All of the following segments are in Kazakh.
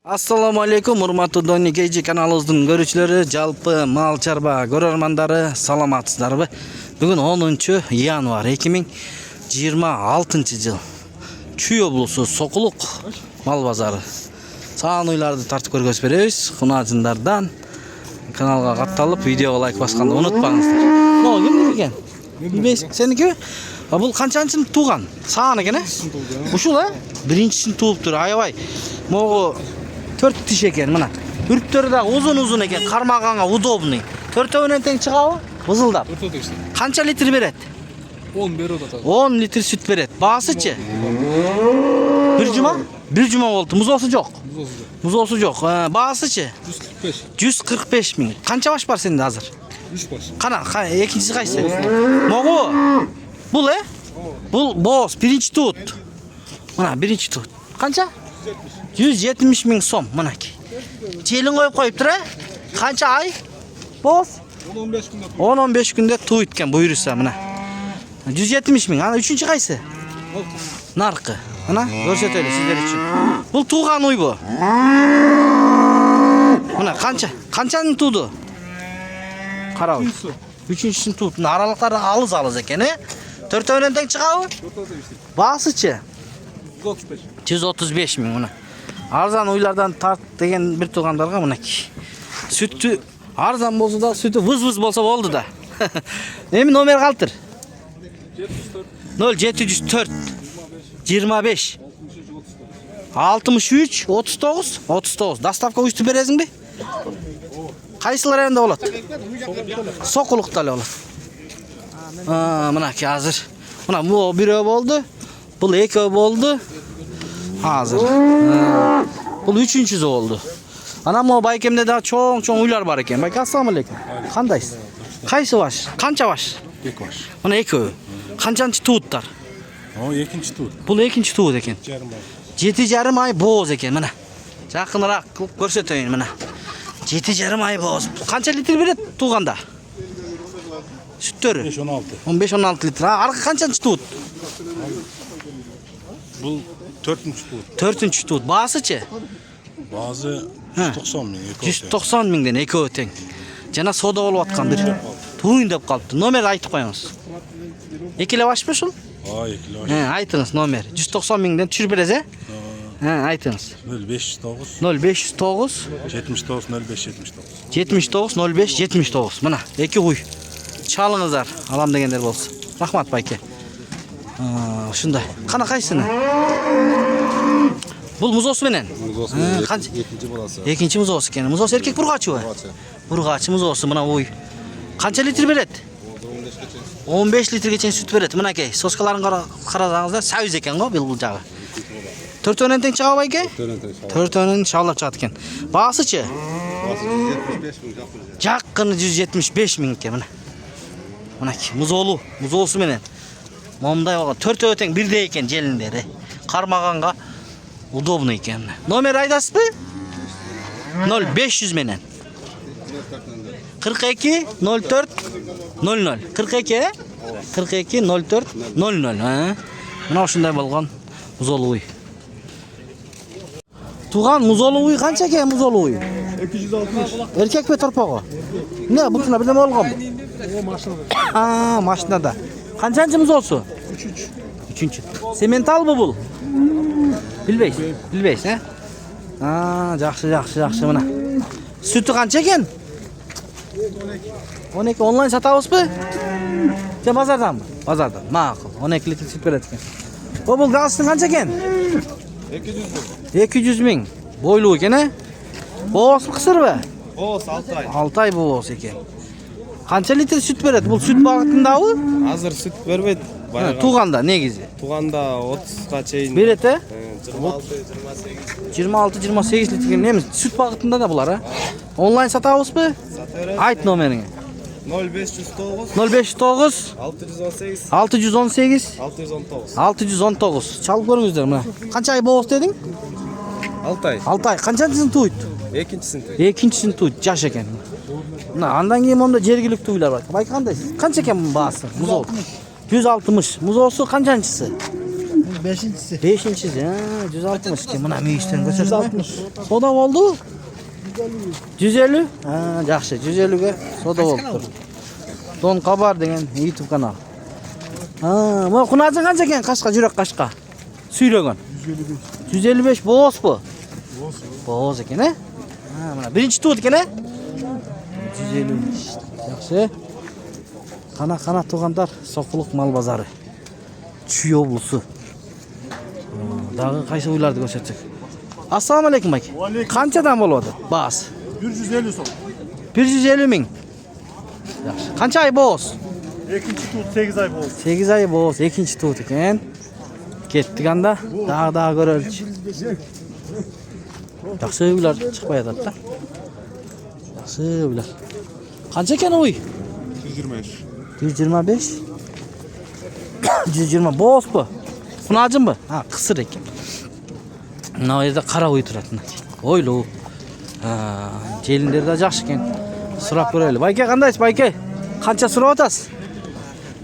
Assalomu alaykum, hurmatli Doni Keji kanalımızın görüşleri, жалпы mal çarba görөрmandары, саламатсыздарбы? Бүгүн 10 январь 2026 жыл. Чүй облусу Сокулук мал базары. Саан уйларды тартып көргөз беребиз. Кунажындардан каналга катталып, видеого лайк басканды унутпаңыздар. Но кимдики экен? Билбейсиң, сеники? Бул канчанчыны тууган? Саан экен, Ушул, биринчисин тууптур. Аябай. Могу 4 тиш екен, мына. Үрттөрү да узун екен, кармаганга удобный. Төртөөнөн тең чыгабы? Бызылдап. Канча литр берет? 10 берет ата. 10 литр сүт берет. Баасычы? Бир жума болду. Музоосу жок. Музоосу жок. Баасычы? 145 миң. Канча баш бар сенде азыр? 3 баш. Кана, экинчиси кайсы? Могу. Бул, Бул боос, биринчи туут. Мына биринчи туут. Канча? 170 миң сом, мынаки. Желин коюп коюптур, Канча ай? Боз? 10-15 күндө. 10-15 күндө туйуткен буйруса, мына. 170 миң. Ана үчүнчү кайсы? Наркы. Мына көрсөтөлү сиздер үчүн. Бул тууган уйбу. Мына канчаны тууду? Карабыз. Үчүнчүсүн тууп. Аралыктары алыс экен, Төртөөнөн тең чыгабы? Баасычы? 135 миң, мына. Арзан уйлардан тарт деген бир туугандарга мынакей. Сүттү арзан болсо да, сүтү выз болсо болду да. Эми номер калтыр? 0704 25 63 39. Доставка уйсту бересиңби? Кайсылар жеринде болот? Сокулукта эле болот. Мынакей азыр. Мына бул бирөө болду. Бул экөө болду. Азыр. Бул үчүнчүсү болду. Ана мо байкемде да чоң уйлар бар экен. Байке, ассаламу алейкум. Кандайсыз? Кайсы баш? Канча баш? 2 баш. Мына экөө. Канчанчы тууттар? О, экинчи туут. Бул экинчи туут экен. 7,5 ай бооз экен, мына. Жакыныраак кылып көрсөтөйүн, мына. 7,5 ай бооз. Канча литр берет тууганда? Сүттөрү? 15-16 литр. Аркы канчанчы туут? Бул 4-нчү туут. 4-нчү туут. Баасычы? Баазы 190 миң. 190 миңден экөө тең. Жана сода болуп аткан бир туйун деп калыптыр. Номер айтып коюңуз. Экиле башпы ушул? 2 баш. Айтыңыз номер. 190 миңден түшүрүп бересиз, айтыңыз. 0509 059 79 05 79. 79 05 79. Мына, эки уй. Чалыңыздар, алам дегендер болсун. Рахмат байке. Ушундай. Кана кайсыны? Бул музоосу менен? Музоосу экинчи баласы. Экинчи музоосу экен. Музоосу эркек бургачыбы? Бургач музоосу, мына уй. Канча литр берет? 15 литрге чейин сүт берет. Мынакей, соскаларын карасаңыздар, сабыз экен го бул жагы. Төртөөнөн тең чыга байке? Төртөөнөн чалып чыгат экен. Баасычы? Баасы 175 миң. Жакыны 175 миң экен, мына. Мынакей, музоосу менен. Момдай болгон төртөө тең бирдей экен желиндери. Кармаганга удобный экен. Номер айтасызбы? 0500 менен. 42 04 00. 42 42 04 00. Мына ушундай болгон музолу уй. Туган музолу уй канча экен музолу уй? 260. Эркекпи торпогу? Не, бутуна бирдеме болгонбу? Машинада. Канчанчы музоосу? 3-3. Сементалбы бул? Билбейсиз, жакшы, мына. Сүтү канча экен? 12 онлайн сатабызбы? Же базарданбы? Базардан. Макул. 12 литр сүт берет экен. Бул газдын канча экен? 200 миң. Бойлуу экен, Бооз кысырбы? Бооз 6 ай. 6 ай бооз экен. Канча литр сүт берет? Бул сүт багытындабы? Азыр сүт бербейт. Тууганда негизи. Тууганда 30га чейин Берет, 26-28 26-28 литр. Неме сүт багытында да булар, Онлайн сатабызбы? сатабыз. Айт номериңи. 0509 059 618 618 619. 619. Чалып көрүңүздөр, мына. Канча ай бооз дедиң? 6 ай. 6 ай. Канчанчысын туйт? Экинчисин туйт. Экинчисин туйт, жаш экен. Мына андан кийин монда жергиликтүү уйлар бар. Байкы кандай? Канча экен баасы? Музоо. 160. Музоосу канчанчысы? 5-incisi. 5-incisi. Ha, 160 ekan. Mana meyishten ko'rsatsa. 160. Soda bo'ldi. 150. Ha, yaxshi. 150 ga soda bo'ldi. Don Qabar degan YouTube kanal. Ha, mana qunasi qancha ekan? Qashqa, jurak qashqa. Suyragan. 155 bo'z bu. Bo'z ekan, ha? Ha, mana birinchi tut ekan, ha? 150. Yaxshi. Qana tug'andar, Soquluq mal bozori. Chuy oblusi. Dag'i qaysi uylarni ko'rsatsak. Assalomu alaykum aka. Qanchadan bo'ladi? Bas. 150 so'm. 150 ming. Yaxshi. Qancha oy bo'z? Ikinci tut 8 ay bo'ldi. 8 oy bo'z, ikkinchi tut ekan. Ketdiganda dag'i ko'raylik. Yaxshi uylar chiqmayapti-da. Yaxshi uylar. Qancha ekan uy? 125. 125. 120 bo'z bu. Xunajimmi? Ha, qisir ekan. Mana yerda qara uy turadi. O'ylu. Ha, kelinlarda yaxshi ekan. So'rab ko'raylik. Bayka qandaysiz, bayka? Qancha so'rayotasiz?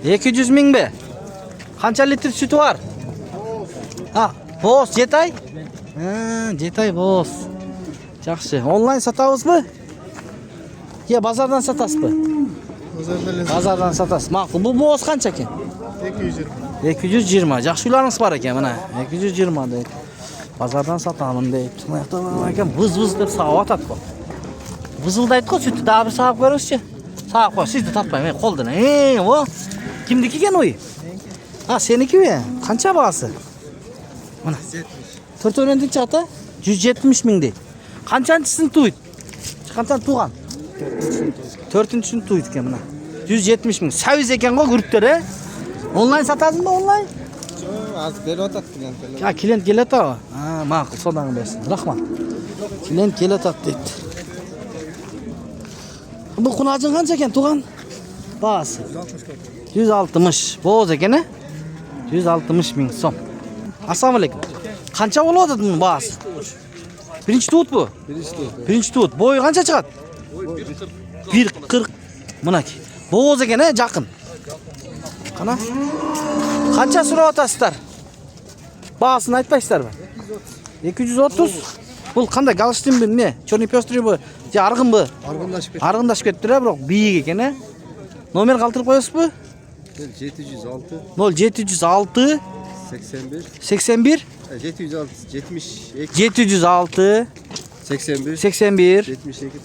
200 ming be. Qancha litr suti bor? Ha, bo'z 7 oy. Ha, 7 oy bo'z. Yaxshi. Onlayn sotamizmi? Yo, bozordan sotasizmi? Bozordan sotasiz. Ma'qul. Bu bo'z qancha ekan? 220. 220. Yaxshi uylaringiz bor ekan mana. 220 deydi. Bozordan sotaman deydi. Mana yoqda ekan buz deb savotat bor. Buzildaydi-ku, sütni dabir saqib ko'rishchi. Saqib qo'y, sizni topmayman qo'ldan. Vo. Kimniki ekan uy? Ha, seniki-ku. Qancha bahasi? Mana 4 chiqdi. 170 ming deydi. Qanchanchısini to'ydi? Qanchani tug'an? 4-sini to'ydi ekan mana. 170 ming. Saviz ekan-ku guruhlar, ha? Onlayn sotasizmi, onlayn? Hozir beryapti klientlar. Ha, klient keladi. Ha, ma'qul, sodani bersin. Rahmat. Klient keladi deydi. Bu qunajin qancha ekan tug'an? Bahasi 160. Bo'z ekan, ha? 160 ming so'm. Assalomu alaykum. Qancha bo'ladi buning bahasi? Birinchi tut bu. Birinchi tut. Bo'yi qancha chiqadi? 140. Manaki. Bo'z ekan, ha, yaqin. Qana? Qancha so'rayapsizlar? Bahasini aytmaysizlarmi? 230. Bu qanday galstin bu ne? Chorniy pёстрый bu. Ya arg'in bu. Arg'inlashib ketdi-da, biroq biyik ekan, ha? Nomer qoldirib qo'yasizmi? 706 0706 81 81 706 72 706 81 81 72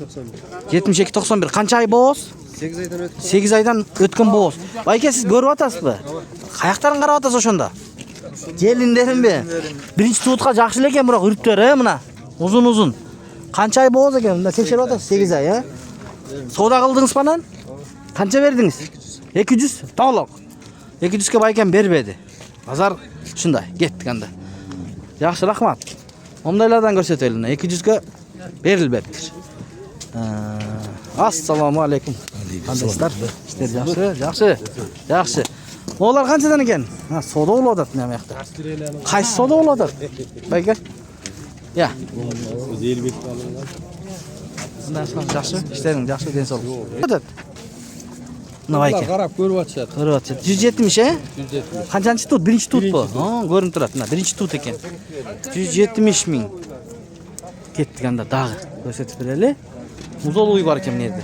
91 72 91 qancha oy bo'z? 8 aydan o'tdi. 8 oydan o'tgan bo'z. Bayka siz ko'ryapsizmi? Qayoqdan qarayapsiz o'shanda? Kelinlarimmi? Birinchi tutqa yaxshilik ekan, biroq yuribdir, ha, mana. Uzun. Qancha oy bo'z ekan? Bunda tekshiryapsiz 8 oy, ha? Savdo qildingiz fanan? Qancha berdingiz? 200. To'liq. 200 ga baykan bermedi. Bozor shunday, ketganda. Yaxshi, rahmat. Omdaylardan ko'rsataylik. 200 ga berilibdir. Assalomu alaykum. Qandaysizlar? Ishlar yaxshi. Ular qanchadan ekan? Ha, savdo bo'lyapti nima yoqda. Qaysi savdo bo'lyapti? Bayka. Ya. Yaxshi, ishlaring yaxshi den sol. Nima ekan? Qarab ko'ryapti. 170, ha? 170. Qancha tut? Birinchi tut bu. Ha, ko'rinib turadi. Mana birinchi tut ekan. 170 ming. Ketganda dag'i ko'rsatib beraylik. Muzol uy bor ekan bu yerda.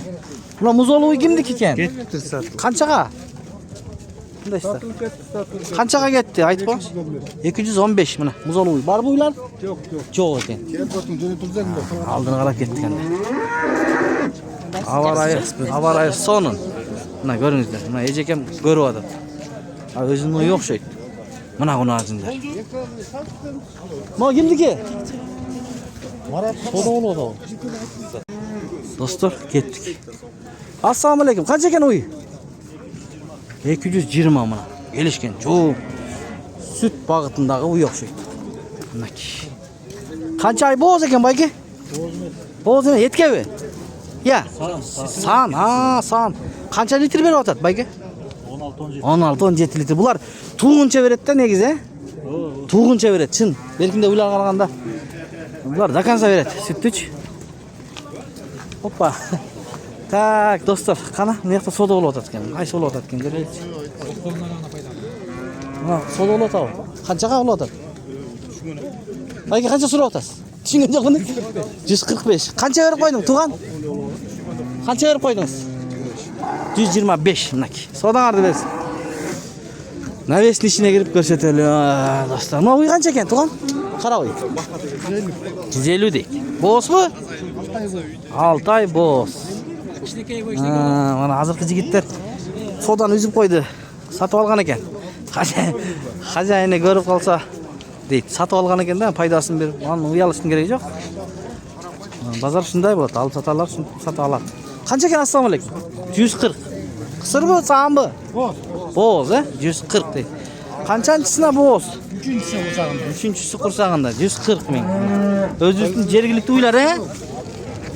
Bular muzol uy kimniki ekan? Ketdi sat. Qanchaga? Bundaysizlar. Qanchaga ketdi? Aytib qo'y. 215 mana muzol uy. Bor bu uylar? Yo'q ekan. Oldini qarab ketganda. Avaraya sonun. Mana ko'ringizlar. Mana ejekam ko'ryapti. Ha, o'zini uyi o'xshaydi. Mana buni azinglar. Mo kimniki? Savdo bo'ladi. Do'stlar, ketdik. Assalomu alaykum. Qancha ekan uy? 220 mana. Kelishgan. Jo'q. Süt bag'itindagi uy o'xshaydi. Manaki. Qancha oy bo'z ekan bayka? Bo'z nima? Yetkami? Ya. San. Ha, san. Qancha litr beryapti bayka? 16-17 litr. Bular tug'uncha beradi-da negiz, ha? Tug'uncha beradi, chin. Berkimda uylar qaraganda bular zakansa beradi. Sütdich. Hoppa. Tak, do'stlar, qana? Bu yoqda savdo bo'lyapti ekan. Qaysi bo'lyapti ekan? Ko'raylik. Мына сода болот абы. Канчага болот атат? Байке канча сурап атасыз? Түшүнгөн жокмун. 145. Канча берип койдуң, туган? Канча берип койдуңуз? 125 мынакей. Содаңарды берсин. Навестин ичине кирип көрсөтөлү. Достор, мына уй канча экен, туган? Кара уй. 150 дейт. Боосбу? 6 ай боос. Мына азыркы жигиттер содан үзүп койду. Сатып алган экен. Хажайыны көрүп калса дейт. Сатып алган экен да, пайдасын берип, аны уялыштын кереги жок. Базар ушундай болот. Алып саталар, сатып алат. Канча экен, ассалам алейкум? 140. Кысырбы, саамбы? Боз, 140 дейт. Канчанчысына боз? Үчүнчүсү курсагында 140 миң. Өзүбүздүн жергиликтүү уйлар,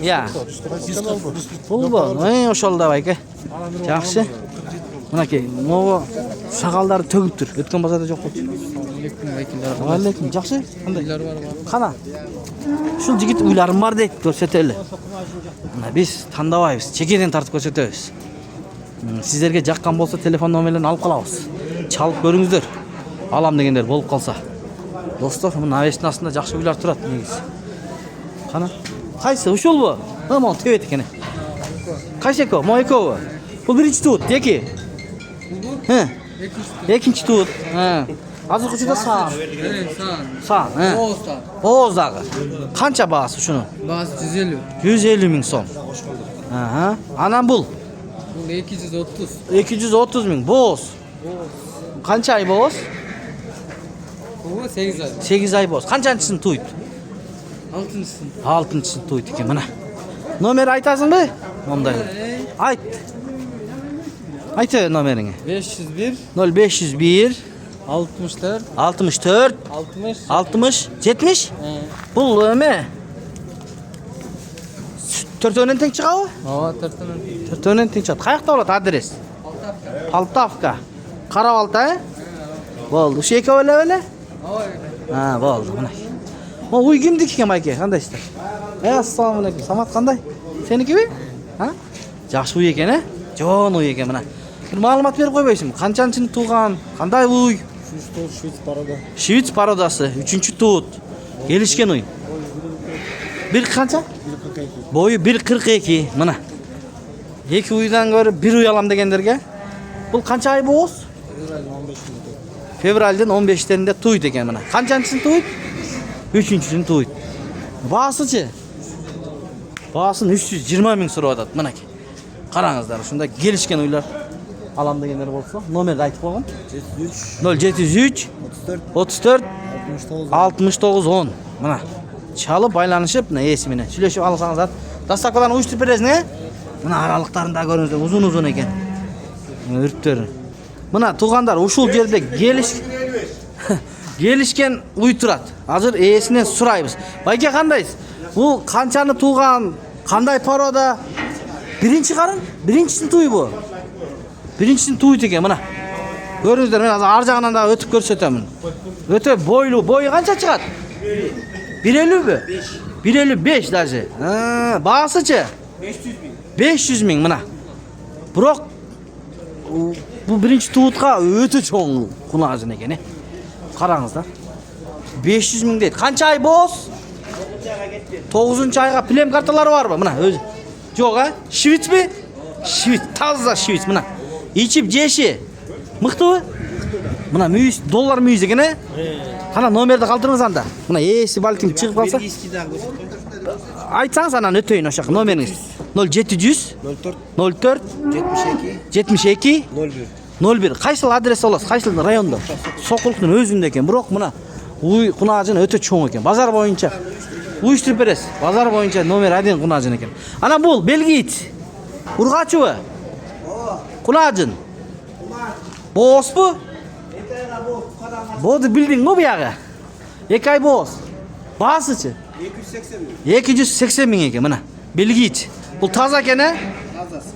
Я. Булбу? Ошол да байке. Жакшы. Мынакей, могу сакалдары төгүптүр. Өткөн базарда жок болчу. Алейкум, жакшы. Кандай? Кана. Ушул жигит уйларым бар дейт, көрсөтөлү. Мына биз тандабайбыз, чекеден тартып көрсөтөбүз. Сиздерге жаккан болсо телефон номерлерин алып калабыз. Чалып көрүңүздөр. Алам дегендер болуп калса. Достор, мына навестин астында жакшы уйлар турат негизи. Кана. Кайсы ушулбу? Мына тебет экен. Кайсы эко? Мо экобу? Бул биринчи туут, эки. Экинчи туут. Азыркы учурда саан. Саан. Бооз дагы. Канча баасы ушунун? Баасы 150. 150 миң сом. Анан бул? Бул 230. 230 миң бооз. Канча ай бооз? Бул 8 ай. 8 ай бооз. Канчанчысын туйт? 6-сын. 6-сын туйт экен мына. Номер айтасыңбы? Мондай. Айт. Айты номериңи. 501 0501 64 64 60 60 70. Бул эме? Төртөөнөн тең чыгабы? Ооба, төртөнөн. Төртөөнөн тең чыгат. Каякта болот адрес? Полтавка. Карабалта, Болду. Ушу экөө эле? Ооба. Болду. Мына. О, уй кимдики экен байке? Кандайсыздар? Ассалам алейкум. Самат кандай? Сеникиби? Жакшы уй экен, Жон уй экен мына. Бир маалымат берип койбойсуңбу? Канчанчыны тууган? Кандай уй? Швиц парада. Швиц пародасы, 3-чү туут. Келишкен уй. Бир канча? 142. Бою 142. Мына. Эки уйдан көрүп бир уй алам дегендерге. Бул канча ай бооз? Февралдын 15-теринде туйт экен мына. Канчанчысын туйт? 3-чүсүн туйт. Баасычы? Баасын 320 миң сурап атат. Мынакей. Караңыздар, ушунда келишкен уйлар алам дегендер болсо, номерди айтып койгон. 0703 34 69 10. Мына. Чалып байланышып, мына эси менен сүйлөшүп алсаңыздар, доставкадан уюштуруп бересиң, Мына аралыктарында көрүңүздөр, узун-узун экен. Үрттөр. Мына туугандар ушул жерде келишкен уй турат. Азыр ээсинен сурайбыз. Байке кандайсыз? Бул канчаны тууган, кандай порода? Биринчи карын? Биринчисин туйбу? Биринчисин туйт экен мына. Көрүңүздөр, мен азыр ар жагынан да өтүп көрсөтөмүн. Өтө бойлуу, бою канча чыгат? 150бү? 155 даже. Баасычы? 500 миң мына. Бирок бул биринчи туутка өтө чоң кунажын экен, Караңыздар. 500 миң дейт. Канча ай бооз? 9-чу айга плем карталары барбы? Мына өзү. Жок, Швицби? Швиц, таза швиц мына. Ичип жеши. Мыктыбы? Мына $100 $100 экен, Кана номерди калтырыңыз анда. Мына эси балким чыгып калса. Айтсаңыз анан өтөйүн ошак номериңиз. 0700 04 72 01. Кайсыл адрес болосуз? Кайсыл райондо? Сокулуктун өзүндө экен. Бирок мына уй кунажын өтө чоң экен. Базар боюнча уюштуруп бересиз. Базар боюнча номер 1 кунажын экен. Анан бул белгийт. Ургачыбы? Кунажын. Боосбу? Боду билдиңби буягы? 2 ай бооз. Баасычы? 280 миң экен мына. Белгийт. Бул таза экен,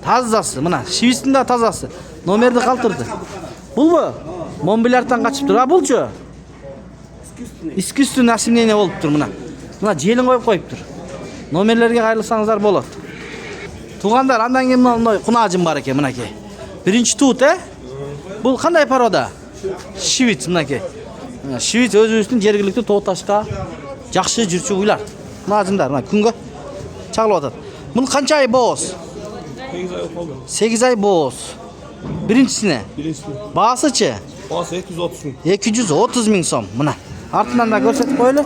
Тазасы. Мына Швицтин да тазасы. Номерди калтырды. Булбу? Монбилярдан качыптыр. Булчу? Искусственный осемнение болуптур мына. Мына желин коюп коюптур. Номерлерге кайрылсаңыздар болот. Туугандар, андан кийин мындай кунажым бар экен мынакей. Биринчи туут, Бул кандай порода? Шивит мынакей. Шивит өзүбүздүн жергиликтүү тоо ташка жакшы жүрчү уйлар. Мына ажындар, мына күнгө чагылып атат. Муну канча ай бооз? 8 ay oldu. 8 ай бооз. Биринчисине. Birincisi. Баасычы? Bazı 230 bin. 230 миң сом. Мына. Артынан да көрсөтүп коелу.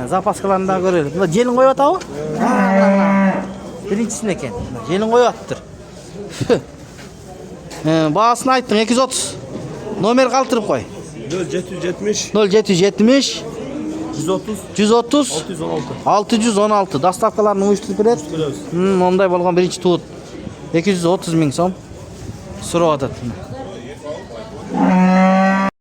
Запаскаларын да көрөлү. Мына желин коюп атабы? Биринчисине экен. Желин коюп атыптыр. Баасын айттың 230. Номер калтырып кой. 0770 0770 130 130 616. 616. Доставкаларын уюштуруп берет. Мондай болгон биринчи туут 230 миң сом сурап атат.